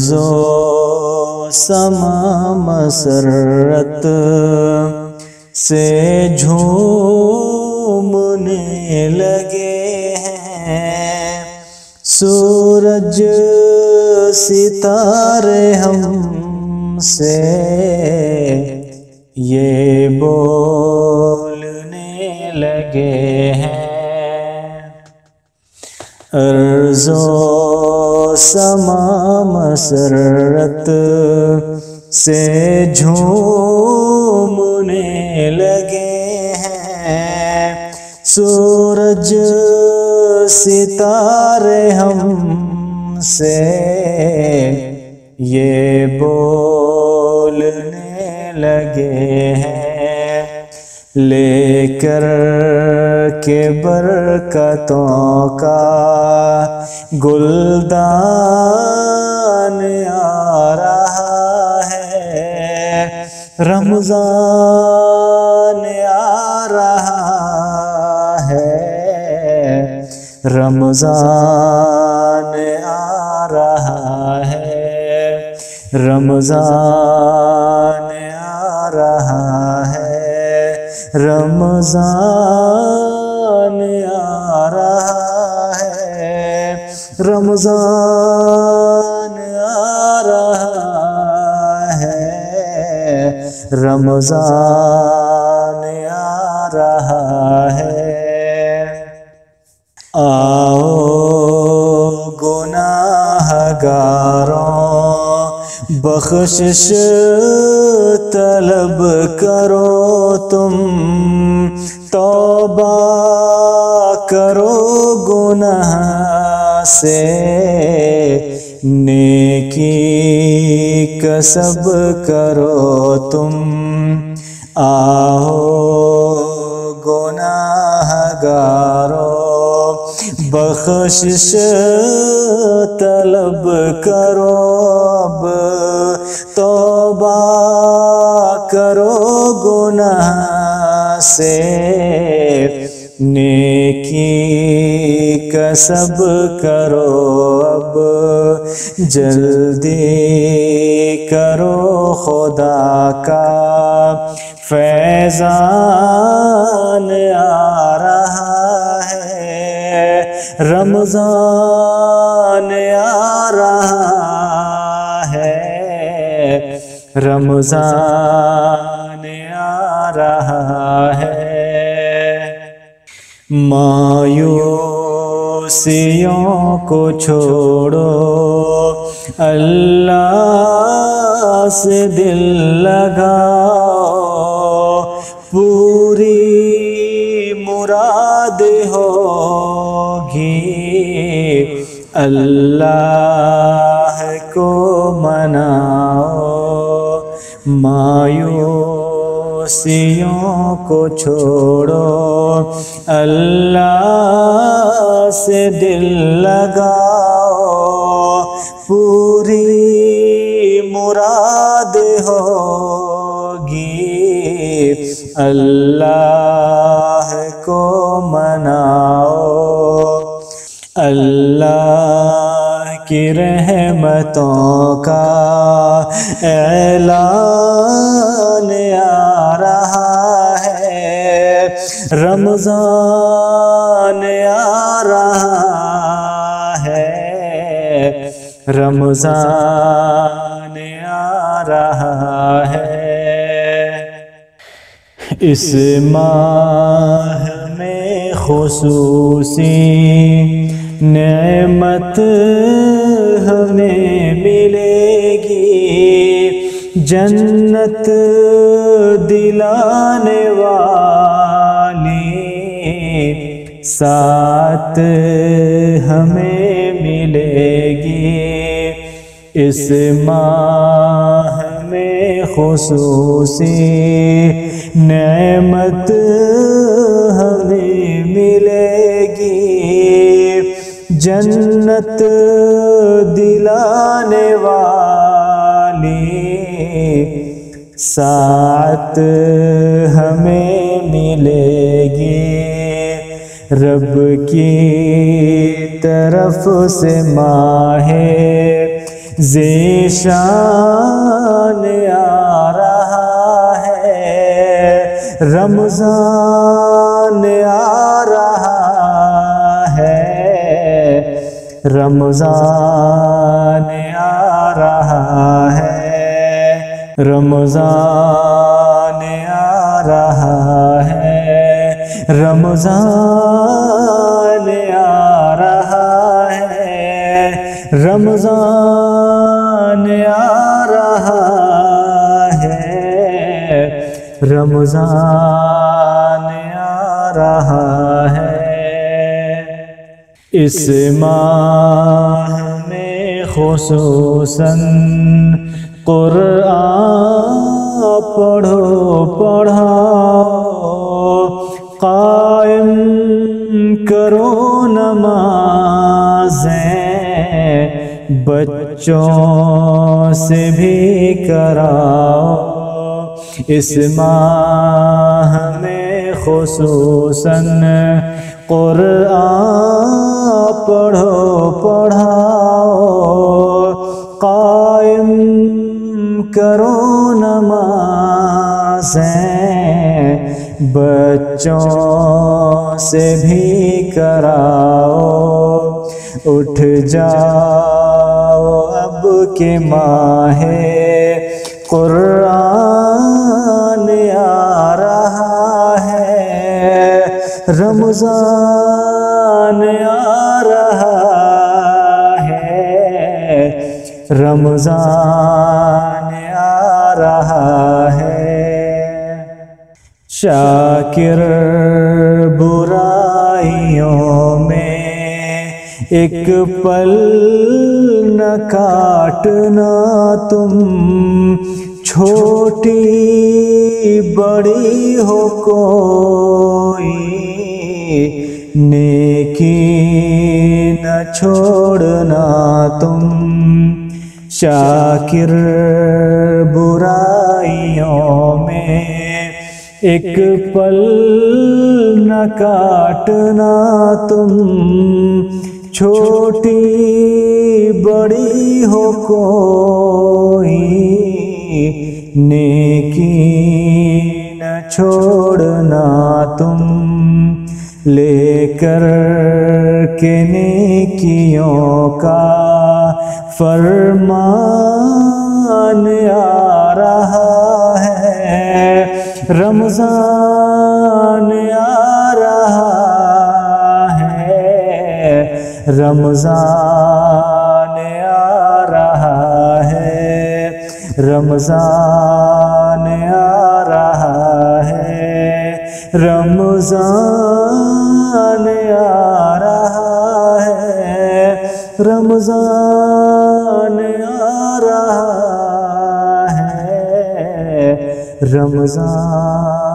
ارض و سما مسرت سے جھومنے لگے ہیں، سورج ستارے ہم سے یہ بولنے لگے ہیں۔ ارض و سما مسرت سے جھومنے لگے ہیں، سورج ستارے ہم سے یہ بولنے لگے ہیں، لے کر کے برکتوں کا گلدان آ رہا ہے، رمضان آ رہا ہے، رمضان آ رہا ہے، رمضان آ رہا ہے، رمضان آ رہا ہے، رمضان آ رہا ہے، رمضان آ رہا ہے۔ آؤ گناہ گاروں بخشش طلب کرو، تم توبہ کرو گناہ سے، نیکی کسب کرو تم۔ آؤ گناہ گاروں بخشش طلب کرو، اب توبہ کرو گناہ سے، نیکی کسب کرو اب، جلدی کرو خدا کا فیضان آ رہا ہے، رمضان آ رہا ہے، رمضان آ رہا ہے۔ مایوسیوں کو چھوڑو، اللہ سے دل لگاؤ، پوری مراد ہوگی، اللہ کو مناؤ۔ مایوسیوں کو چھوڑو، اللہ سے دل لگاؤ، پوری مراد ہوگی، اللہ کو مناؤ۔ اللہ کی رحمتوں کا اعلان آ رہا ہے، رمضان آ رہا ہے، رمضان آ رہا ہے۔ اس ماہ میں خصوصی نعمت ہمیں ملے گی، جنت دلانے والی ساتھ ہمیں ملے گی۔ اس ماہ میں خصوصی نعمت ہمیں ملے گی، جنت دلانے والی ساتھ ہمیں ملے گی۔ رب کی طرف سے ماہ ذیشان آ رہا ہے، رمضان آ رہا ہے، رمضان آ رہا ہے، رمضان آ رہا ہے، رمضان آ رہا ہے، رمضان آ رہا ہے، رمضان آ رہا ہے۔ اس ماہ میں خصوصاً قرآن پڑھاؤ، قائم کرو نمازیں، بچوں سے بھی کراؤ۔ اس ماہ میں خصوصاً قرآن پڑھاؤ، قائم کرو نمازیں، بچوں سے بھی کراؤ۔ اٹھ جاؤ اب کہ ماہ قرآن آ رہا ہے، رمضان آ رہا ہے، رمضان آ رہا ہے۔ شاکر برائیوں میں ایک پل نہ کاٹنا تم، چھوٹی بڑی ہو کوئی نیکی نہ چھوڑنا تم۔ شاکر برائیوں میں ایک پل نہ کاٹنا تم، چھوٹی بڑی ہو کوئی نیکی نہ چھوڑنا تم۔ لے کر کے نیکیوں کا فرمان آ رہا ہے، رمضان آ رہا ہے، رمضان آ رہا ہے، رمضان آ رہا ہے، رمضان آ رہا ہے، رمضان آ رہا ہے، رمضان